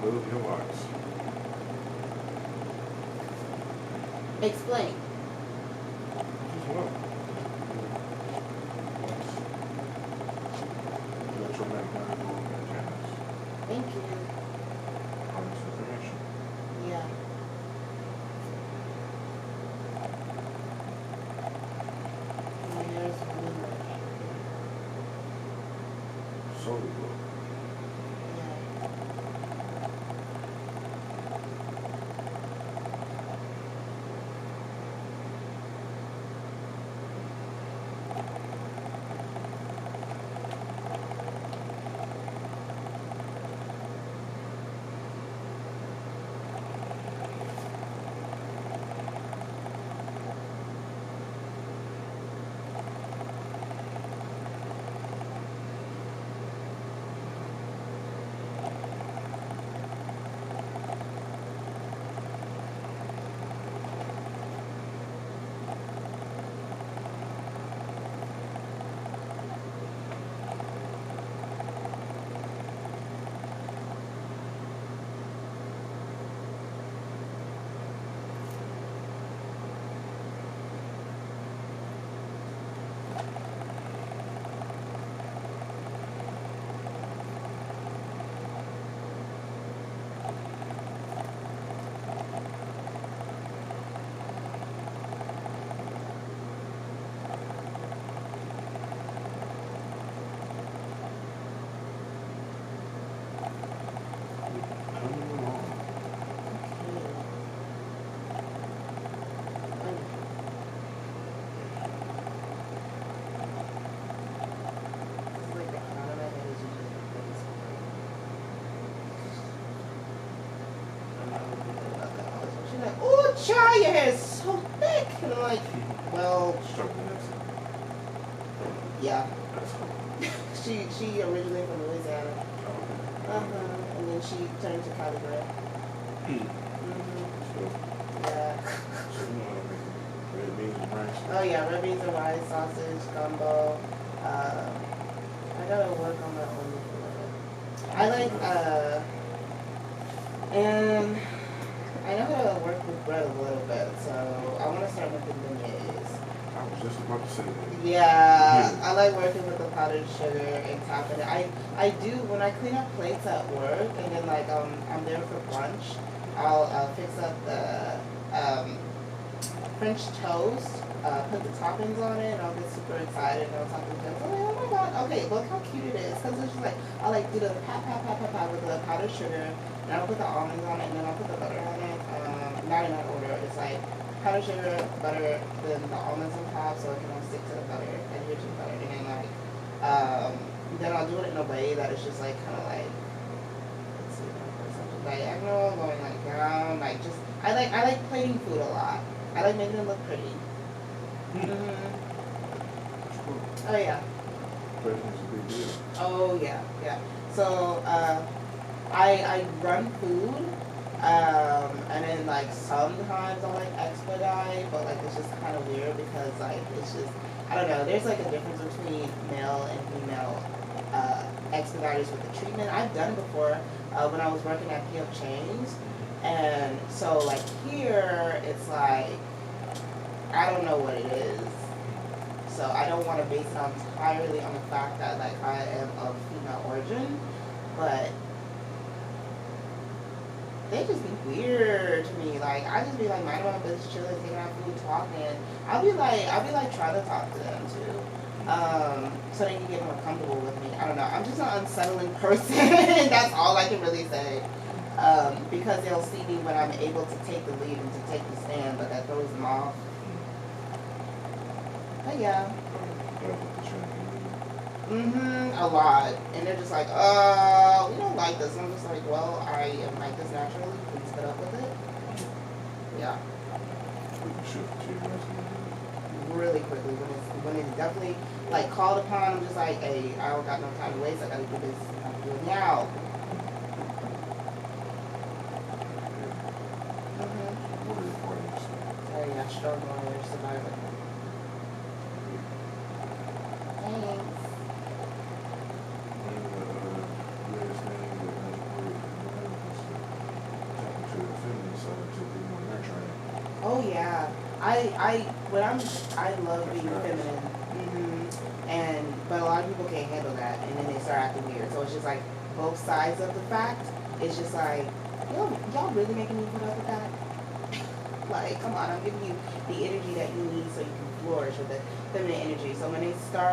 love your locks. Explain. Just what? Electromagnetic antennas. Thank you. Harness information. Yeah. My hair is really rich. Solar glow. Yeah. Coming along. She's like, oh, child, your hair is so thick. And I'm like, well, Struggling that's yeah. that's cool. She originally from Louisiana. Okay. And then she turned to Cali Red. So, Yeah. so you know how to make red beans and rice. Oh yeah, red beans and rice, sausage, gumbo. I gotta work on that one a little bit. I like and I know how to work with bread a little bit, so I want to start making beignets. I was just about to say that. Yeah, I like working with the powdered sugar and topping it. I do when I clean up plates at work, and then like I'm there for brunch. I'll fix up the French toast, put the toppings on it, and I'll get super excited. And I'll talk to them. I'm like, oh my god, okay, look how cute it is. Because it's just like I like do the pat with the powdered sugar, and I'll put the almonds on it, and then I'll put the butter on it. Not in that order. It's like powdered sugar, butter, then the almonds on top, so it can all stick to the butter, adhere to the butter, and then like then I'll do it in a way that it's just like kind of like, let's see, something diagonal, going like down, like just I like plating food a lot. I like making it look pretty. That's cool. Oh yeah. Bread is a big deal. Oh yeah, yeah. So I run food, and then like sometimes I like expedite, but like it's just kind of weird because like it's just I don't know. There's like a difference between male and female expediters with the treatment. I've done it before when I was working at PF Chains, and so like here it's like I don't know what it is. So I don't want to base it entirely on the fact that like I am of female origin, but they just be weird to me. Like I just be like minding my business, chilling, taking out food, talking. I'll be like trying to talk to them too, so they can get more comfortable with me. I don't know. I'm just an unsettling person. That's all I can really say. Because they'll see me when I'm able to take the lead and to take the stand, but that throws them off. But yeah. A lot. And they're just like, we don't like this. And I'm just like, well, I am like this naturally. Please put up with it. Yeah. Really quickly. When it's definitely like called upon, I'm just like, hey, I don't got no time to waste. I gotta do this. I have to do it now. Oh yeah, struggle on your survivor. Thanks. I love being feminine. But a lot of people can't handle that, and then they start acting weird. So it's just like both sides of the fact. It's just like, y'all really making me put up with that? Like, come on, I'm giving you the energy that you need so you can flourish with the feminine energy. So when they start